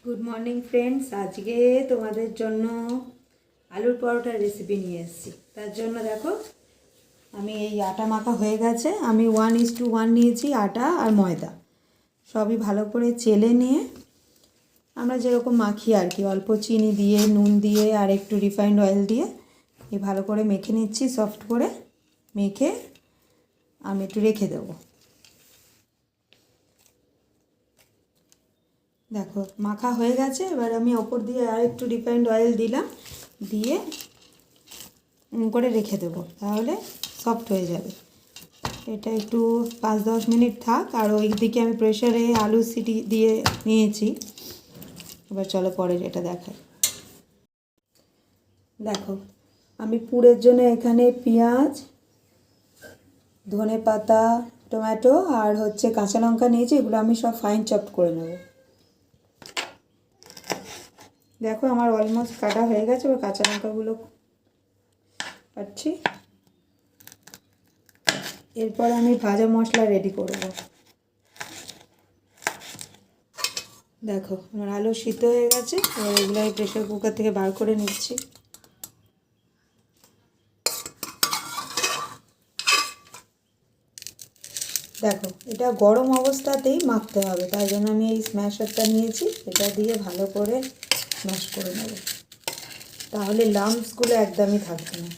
Good morning friends, আজকে তোমাদের জন্য আলুর পরোটার রেসিপি নিয়ে এসেছি। তার জন্য দেখো, আমি এই আটা মাখা হয়ে গেছে। আমি 1:1 নিয়েছি আটা আর ময়দা, সবই ভালো করে চেলে নিয়ে আমরা যেরকম মাখি আর কি, অল্প চিনি দিয়ে, নুন দিয়ে আর একটু রিফাইন্ড অয়েল দিয়ে এই ভালো করে মেখে নিচ্ছি। সফট করে মেখে আমি একটু রেখে দেবো। দেখো মাখা হয়ে গেছে। এবার আমি ওপর দিয়ে আর একটু রিফাইন্ড অয়েল দিলাম, দিয়ে করে রেখে দেবো, তাহলে সফট হয়ে যাবে। এটা একটু 5-10 মিনিট থাক। আর ওই দিকে আমি প্রেসারে আলু সিটি দিয়ে নিয়েছি। এবার চলো পরের এটা দেখাই। দেখো, আমি পুরের জন্য এখানে পেঁয়াজ, ধনে পাতা, টমেটো আর কাঁচা লঙ্কা নিয়েছি। এগুলো আমি সব ফাইন চপড করে নেব। দেখো আমার অলমোস্ট কাটা হয়ে গেছে। এবার কাঁচা লঙ্কাগুলো কাটছি। এরপর আমি ভাজা মশলা রেডি করব। দেখো আমার আলু সিদ্ধ হয়ে গেছে। এবার এগুলো আমি প্রেসার কুকার থেকে বার করে নিচ্ছি। দেখো এটা গরম অবস্থাতেই মাখতে হবে, তাই জন্য আমি এই স্ম্যাশারটা নিয়েছি। এটা দিয়ে ভালো করে স্ম্যাশ করে নেব, তাহলে লাম্পসগুলো একদমই থাকবে না।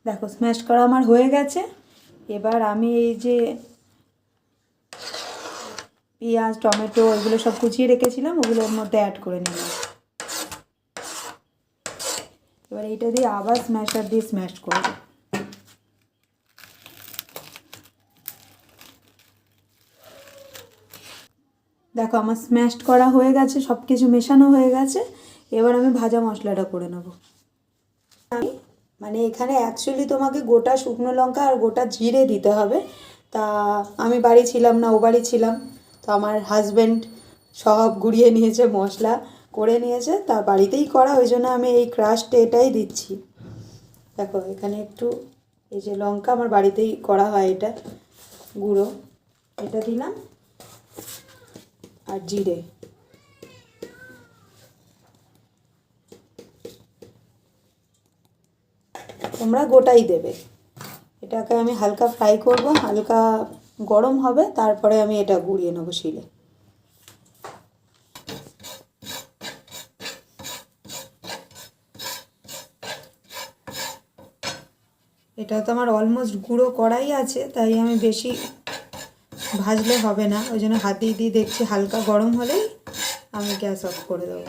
দেখো স্ম্যাশ করা আমার হয়ে গেছে। এবার আমি এই যে পেঁয়াজ, টমেটো এগুলো সব কুচিয়ে রেখেছিলাম, ওগুলো ওর মধ্যে অ্যাড করে নিলাম। এবার এইটা দিয়ে আবার স্ম্যাশার দিয়ে স্ম্যাশ করব। দেখো আমার স্ম্যাশ করা হয়ে গেছে, সব কিছু মেশানো হয়ে গেছে। এবার আমি ভাজা মশলাটা করে নেব। মানে এখানে অ্যাকচুয়ালি তোমাকে গোটা শুকনো লঙ্কা আর গোটা জিরে দিতে হবে। তা আমি বাড়ি ছিলাম না, ও বাড়ি ছিলাম। তো আমার হাজব্যান্ড সব গুঁড়িয়ে নিয়েছে, মশলা করে নিয়েছে, তা বাড়িতেই করা, ওই জন্য আমি এই ক্রাশড এটাই দিচ্ছি। দেখো এখানে একটু এই যে লঙ্কা আমার বাড়িতেই করা হয়, এটা গুঁড়ো, এটা দিলাম। আর জিরে, তোমরা গোটাই দেবে। এটাকে আমি হালকা ফ্রাই করব, হালকা গরম হবে, তারপরে আমি এটা গুঁড়িয়ে নেবো শিলে। এটা তো আমার অলমোস্ট গুঁড়ো করাই আছে, তাই আমি বেশি ভাজলে হবে না, ওই জন্য হাত দিয়ে দিয়ে দেখছি, হালকা গরম হলেই আমি গ্যাস অফ করে দেবো।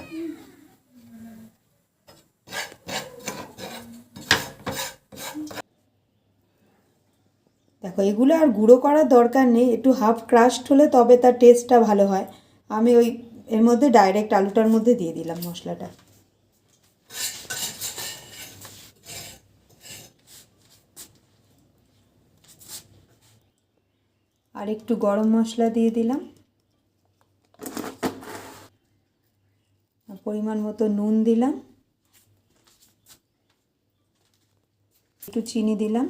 দেখো এগুলো আর গুঁড়ো করার দরকার নেই, একটু হাফ ক্রাশড হলে তবে তার টেস্টটা ভালো হয়। আমি ওই এর মধ্যে ডাইরেক্ট আলুটার মধ্যে দিয়ে দিলাম মশলাটা। আর একটু গরম মশলা দিয়ে দিলাম, পরিমাণ মতো নুন দিলাম, একটু চিনি দিলাম।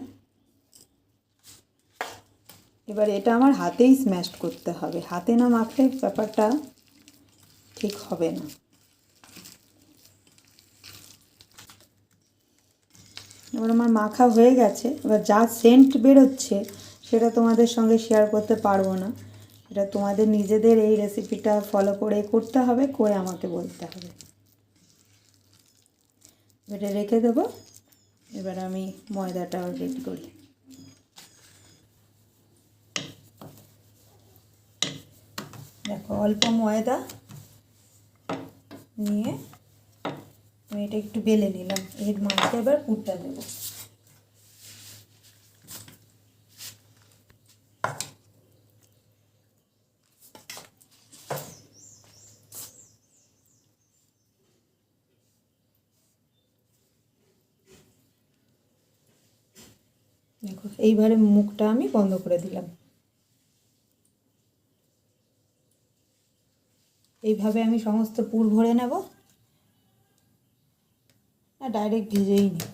এবার এটা আমার হাতেই স্ম্যাশ করতে হবে, হাতে না মাখলে ব্যাপারটা ঠিক হবে না। এবার আমার মাখা হয়ে গেছে। এবার যা সেন্ট বেরোচ্ছে সেটা তোমাদের সঙ্গে শেয়ার করতে পারবো না, এটা তোমাদের নিজেদের এই রেসিপিটা ফলো করে করতে হবে, করে আমাকে বলতে হবে। এটা রেখে দেবো। এবার আমি ময়দাটা রেডি করি। দেখো অল্প ময়দা নিয়ে আমি এটা একটু বেলে নিলাম, এর মাঝে এবার পুরটা দেবো। দেখো এইবারে মুখটা আমি বন্ধ করে দিলাম। এইভাবে আমি সমস্ত পুর ভরে নেব। ডাইরেক্ট ভেজেই নিই।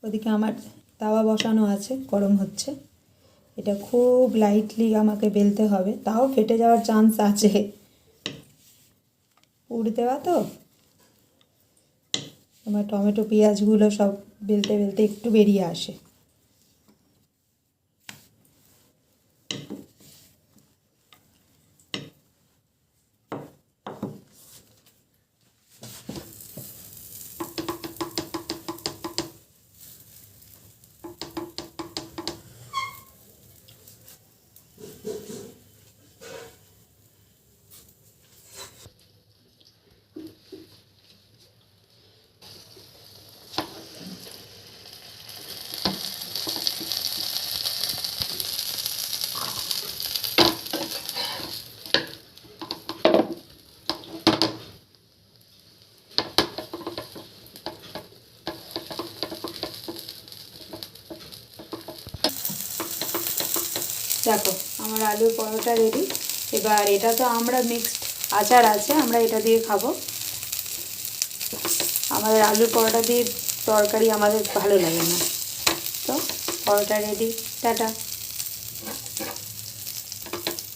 ওদিকে আমার তাওয়া বসানো আছে, গরম হচ্ছে। এটা খুব লাইটলি আমাকে বেলতে হবে, তাও ফেটে যাওয়ার চান্স আছে, পুর দেওয়া তো। আমার টমেটো পেঁয়াজগুলো সব বেলতে বেলতে একটু বেরিয়ে আসে। দেখো আমার আলুর পরোটা রেডি। এবার এটা তো আমরা মিক্সড আচার আছে, আমরা এটা দিয়ে খাবো। আমাদের আলুর পরোটা দিয়ে তরকারি আমাদের ভালো লাগে না। তো পরোটা রেডি, টাটা।